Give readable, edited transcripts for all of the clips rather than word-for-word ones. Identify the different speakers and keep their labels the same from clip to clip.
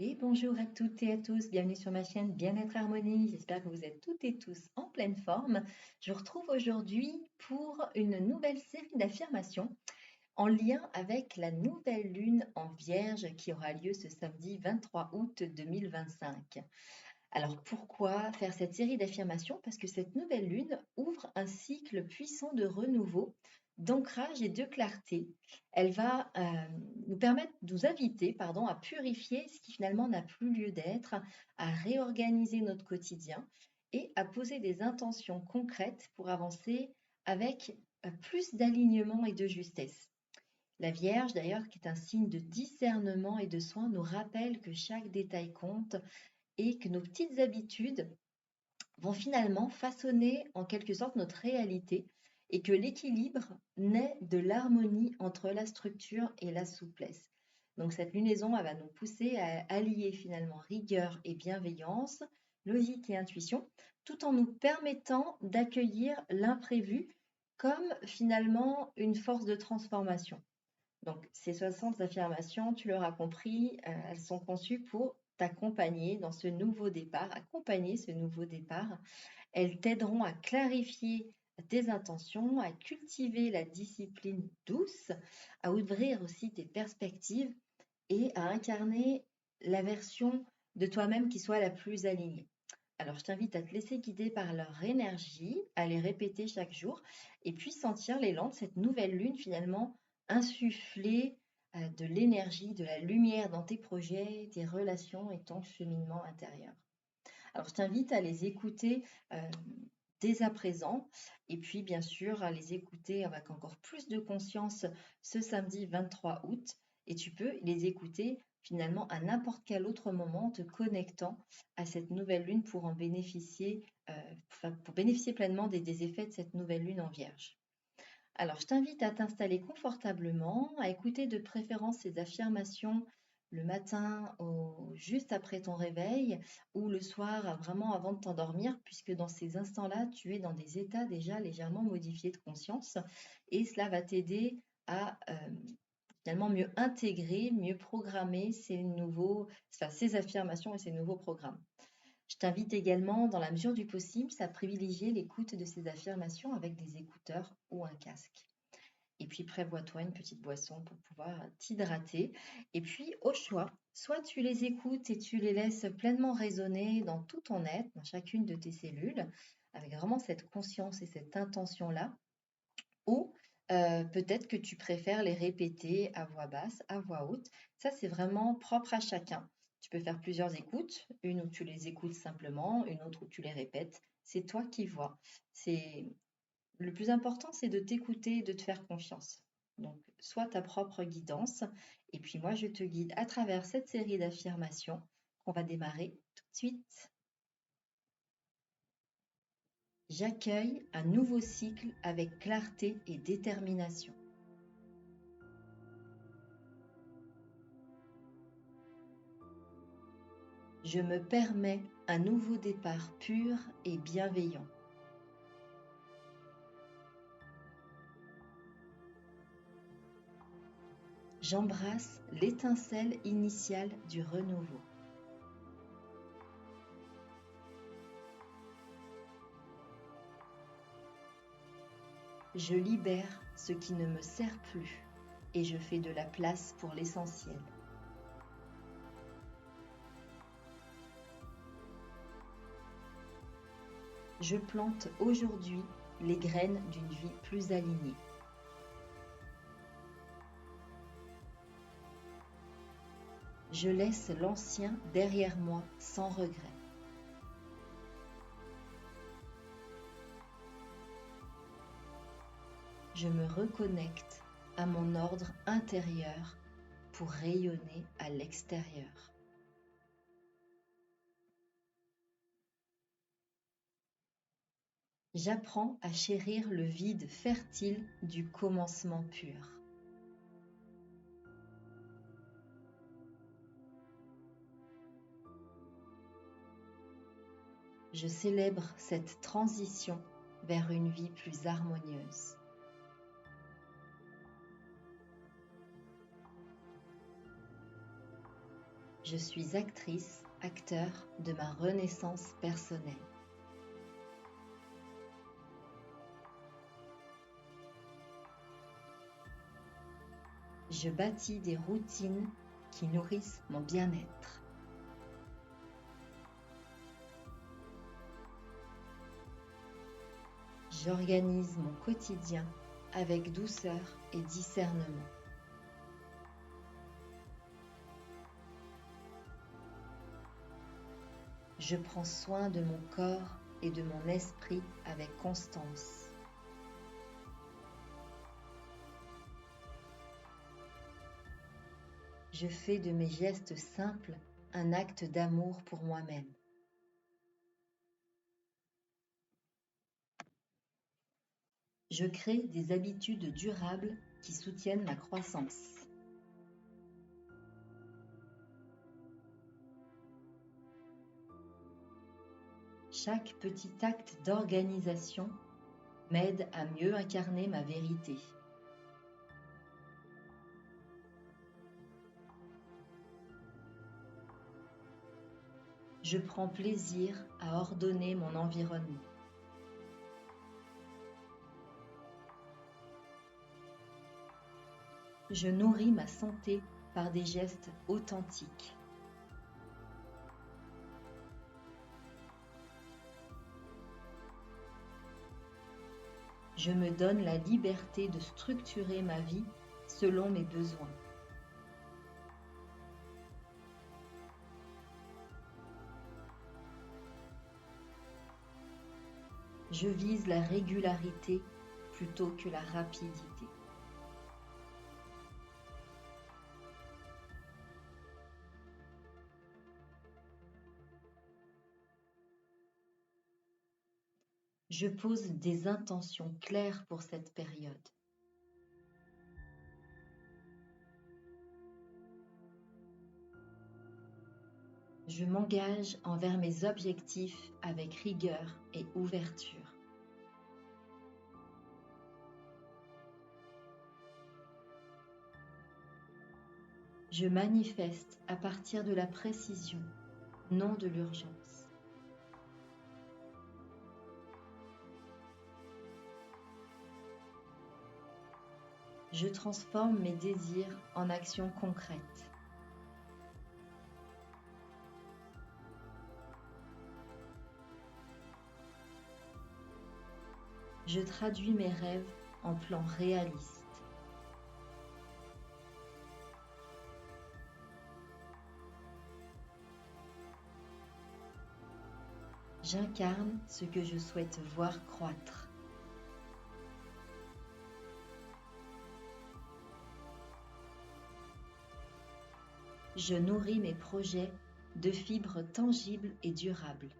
Speaker 1: Et bonjour à toutes et à tous, bienvenue sur ma chaîne Bien-être Harmonie. J'espère que vous êtes toutes et tous en pleine forme. Je vous retrouve aujourd'hui pour une nouvelle série d'affirmations en lien avec la nouvelle lune en Vierge qui aura lieu ce samedi 23 août 2025. Alors pourquoi faire cette série d'affirmations? Parce que cette nouvelle lune ouvre un cycle puissant de renouveau, d'ancrage et de clarté. Elle va nous inviter à purifier ce qui finalement n'a plus lieu d'être, à réorganiser notre quotidien et à poser des intentions concrètes pour avancer avec plus d'alignement et de justesse. La Vierge, d'ailleurs, qui est un signe de discernement et de soin, nous rappelle que chaque détail compte et que nos petites habitudes vont finalement façonner en quelque sorte notre réalité et que l'équilibre naît de l'harmonie entre la structure et la souplesse. Donc cette lunaison, elle va nous pousser à allier finalement rigueur et bienveillance, logique et intuition, tout en nous permettant d'accueillir l'imprévu comme finalement une force de transformation. Donc, ces 60 affirmations, tu l'auras compris, elles sont conçues pour t'accompagner dans ce nouveau départ, accompagner ce nouveau départ. Elles t'aideront à clarifier tes intentions, à cultiver la discipline douce, à ouvrir aussi tes perspectives et à incarner la version de toi-même qui soit la plus alignée. Alors, je t'invite à te laisser guider par leur énergie, à les répéter chaque jour et puis sentir l'élan de cette nouvelle lune finalement insuffler de l'énergie, de la lumière dans tes projets, tes relations et ton cheminement intérieur. Alors, je t'invite à les écouter dès à présent et puis bien sûr à les écouter avec encore plus de conscience ce samedi 23 août et tu peux les écouter finalement à n'importe quel autre moment en te connectant à cette nouvelle lune pour en bénéficier, pour bénéficier pleinement des effets de cette nouvelle lune en Vierge. Alors, je t'invite à t'installer confortablement, à écouter de préférence ces affirmations le matin ou juste après ton réveil ou le soir vraiment avant de t'endormir, puisque dans ces instants-là, tu es dans des états déjà légèrement modifiés de conscience et cela va t'aider à finalement mieux intégrer, mieux programmer ces affirmations et ces nouveaux programmes. Je t'invite également, dans la mesure du possible, à privilégier l'écoute de ces affirmations avec des écouteurs ou un casque. Et puis prévois-toi une petite boisson pour pouvoir t'hydrater. Et puis au choix, soit tu les écoutes et tu les laisses pleinement résonner dans tout ton être, dans chacune de tes cellules, avec vraiment cette conscience et cette intention-là, ou peut-être que tu préfères les répéter à voix basse, à voix haute. Ça, c'est vraiment propre à chacun. Tu peux faire plusieurs écoutes, une où tu les écoutes simplement, une autre où tu les répètes. C'est toi qui vois. C'est le plus important, c'est de t'écouter et de te faire confiance. Donc, sois ta propre guidance. Et puis moi, je te guide à travers cette série d'affirmations qu'on va démarrer tout de suite. J'accueille un nouveau cycle avec clarté et détermination. Je me permets un nouveau départ pur et bienveillant. J'embrasse l'étincelle initiale du renouveau. Je libère ce qui ne me sert plus et je fais de la place pour l'essentiel. Je plante aujourd'hui les graines d'une vie plus alignée. Je laisse l'ancien derrière moi sans regret. Je me reconnecte à mon ordre intérieur pour rayonner à l'extérieur. J'apprends à chérir le vide fertile du commencement pur. Je célèbre cette transition vers une vie plus harmonieuse. Je suis actrice, acteur de ma renaissance personnelle. Je bâtis des routines qui nourrissent mon bien-être. J'organise mon quotidien avec douceur et discernement. Je prends soin de mon corps et de mon esprit avec constance. Je fais de mes gestes simples un acte d'amour pour moi-même. Je crée des habitudes durables qui soutiennent ma croissance. Chaque petit acte d'organisation m'aide à mieux incarner ma vérité. Je prends plaisir à ordonner mon environnement. Je nourris ma santé par des gestes authentiques. Je me donne la liberté de structurer ma vie selon mes besoins. Je vise la régularité plutôt que la rapidité. Je pose des intentions claires pour cette période. Je m'engage envers mes objectifs avec rigueur et ouverture. Je manifeste à partir de la précision, non de l'urgence. Je transforme mes désirs en actions concrètes. Je traduis mes rêves en plans réalistes. J'incarne ce que je souhaite voir croître. Je nourris mes projets de fibres tangibles et durables.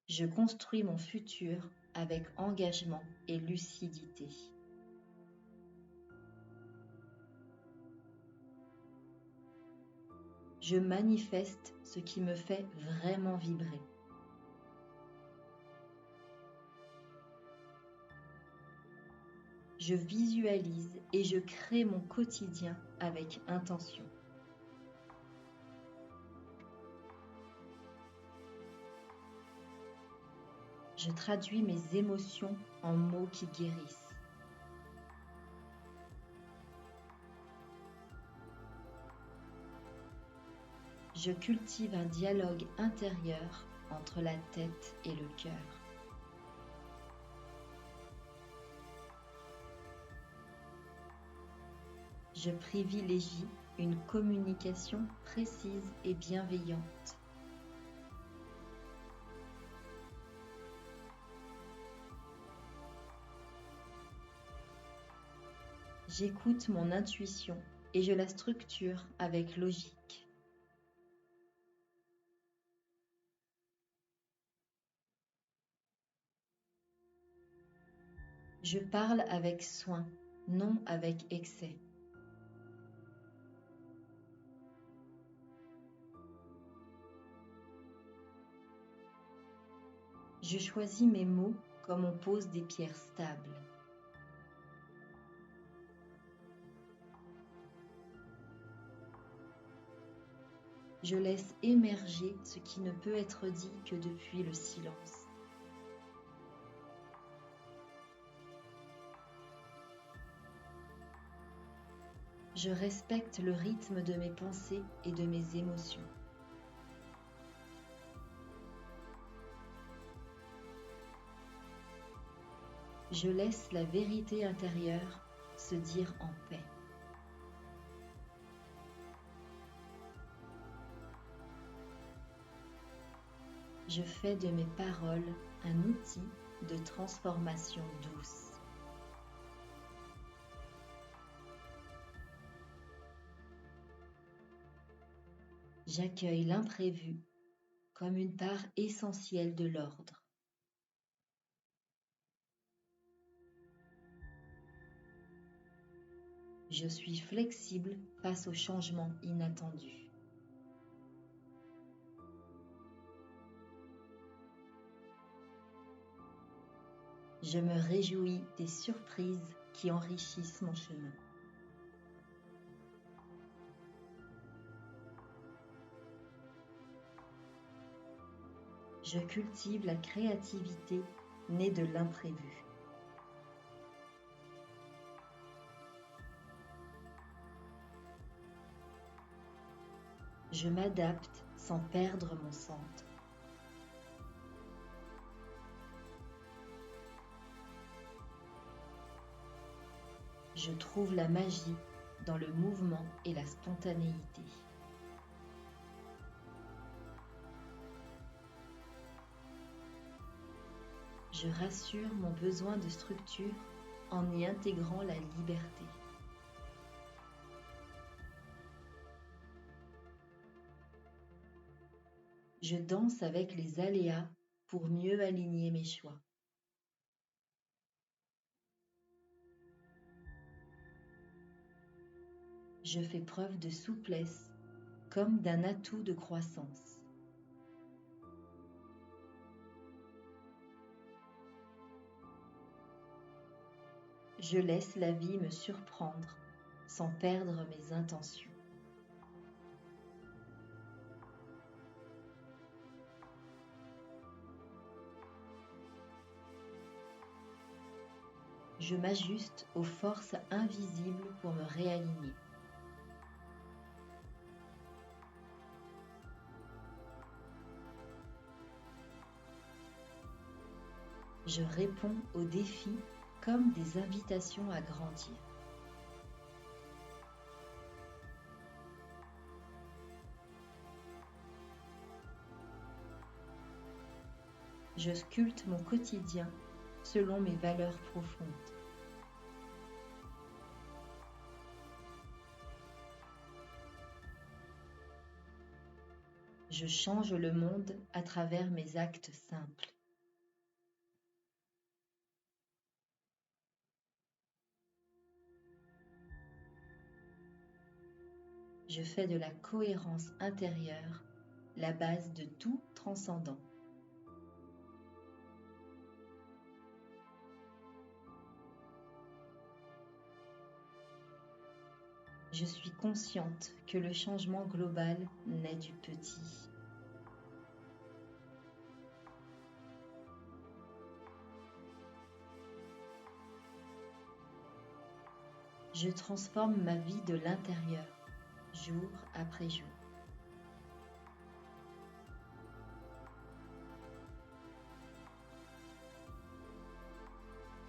Speaker 1: Je construis mon futur avec engagement et lucidité. Je manifeste ce qui me fait vraiment vibrer. Je visualise et je crée mon quotidien avec intention. Je traduis mes émotions en mots qui guérissent. Je cultive un dialogue intérieur entre la tête et le cœur. Je privilégie une communication précise et bienveillante. J'écoute mon intuition et je la structure avec logique. Je parle avec soin, non avec excès. Je choisis mes mots comme on pose des pierres stables. Je laisse émerger ce qui ne peut être dit que depuis le silence. Je respecte le rythme de mes pensées et de mes émotions. Je laisse la vérité intérieure se dire en paix. Je fais de mes paroles un outil de transformation douce. J'accueille l'imprévu comme une part essentielle de l'ordre. Je suis flexible face aux changements inattendus. Je me réjouis des surprises qui enrichissent mon chemin. Je cultive la créativité née de l'imprévu. Je m'adapte sans perdre mon centre. Je trouve la magie dans le mouvement et la spontanéité. Je rassure mon besoin de structure en y intégrant la liberté. Je danse avec les aléas pour mieux aligner mes choix. Je fais preuve de souplesse comme d'un atout de croissance. Je laisse la vie me surprendre sans perdre mes intentions. Je m'ajuste aux forces invisibles pour me réaligner. Je réponds aux défis comme des invitations à grandir. Je sculpte mon quotidien selon mes valeurs profondes. Je change le monde à travers mes actes simples. Je fais de la cohérence intérieure la base de tout transcendant. Je suis consciente que le changement global naît du petit. Je transforme ma vie de l'intérieur, jour après jour.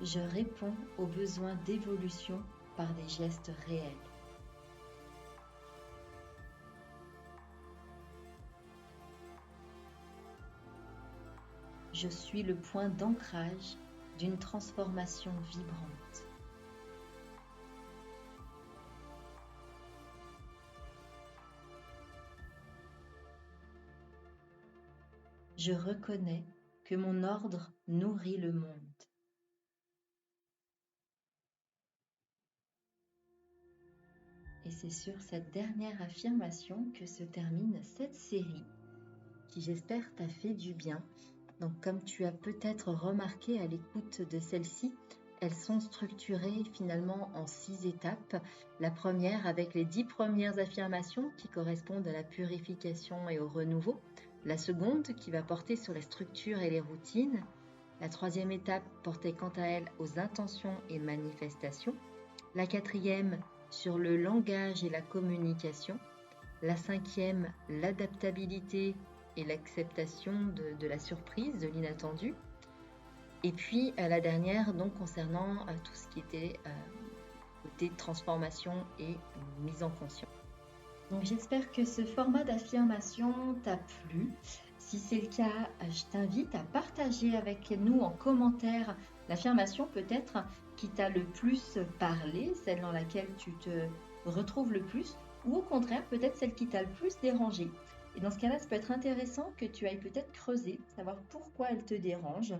Speaker 1: Je réponds aux besoins d'évolution par des gestes réels. Je suis le point d'ancrage d'une transformation vibrante. Je reconnais que mon ordre nourrit le monde. Et c'est sur cette dernière affirmation que se termine cette série qui, j'espère, t'a fait du bien. Donc, comme tu as peut-être remarqué à l'écoute de celle-ci, elles sont structurées finalement en 6 étapes. La première avec les 10 premières affirmations qui correspondent à la purification et au renouveau. La seconde qui va porter sur les structures et les routines. La troisième étape portait quant à elle aux intentions et manifestations. La quatrième sur le langage et la communication. La cinquième, l'adaptabilité et l'acceptation de la surprise, de l'inattendu. Et puis la dernière, donc concernant tout ce qui était côté transformation et mise en conscience. Donc j'espère que ce format d'affirmation t'a plu. Si c'est le cas, je t'invite à partager avec nous en commentaire l'affirmation peut-être qui t'a le plus parlé, celle dans laquelle tu te retrouves le plus, ou au contraire peut-être celle qui t'a le plus dérangé. Et dans ce cas-là, ça peut être intéressant que tu ailles peut-être creuser, savoir pourquoi elle te dérange.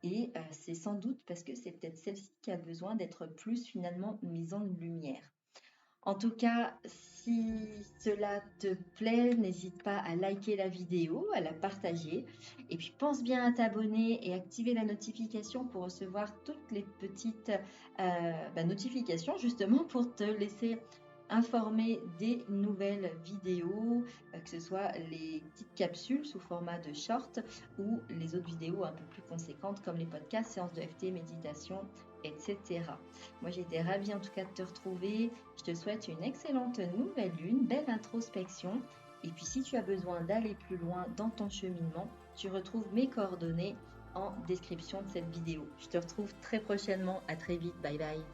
Speaker 1: Et c'est sans doute parce que c'est peut-être celle-ci qui a besoin d'être plus finalement mise en lumière. En tout cas, si cela te plaît, n'hésite pas à liker la vidéo, à la partager. Et puis pense bien à t'abonner et activer la notification pour recevoir toutes les petites notifications justement pour te laisser informer des nouvelles vidéos, que ce soit les petites capsules sous format de short ou les autres vidéos un peu plus conséquentes comme les podcasts, séances de FT, méditation, etc. Moi, j'ai été ravie en tout cas de te retrouver. Je te souhaite une excellente nouvelle lune, belle introspection. Et puis, si tu as besoin d'aller plus loin dans ton cheminement, tu retrouves mes coordonnées en description de cette vidéo. Je te retrouve très prochainement. À très vite. Bye bye.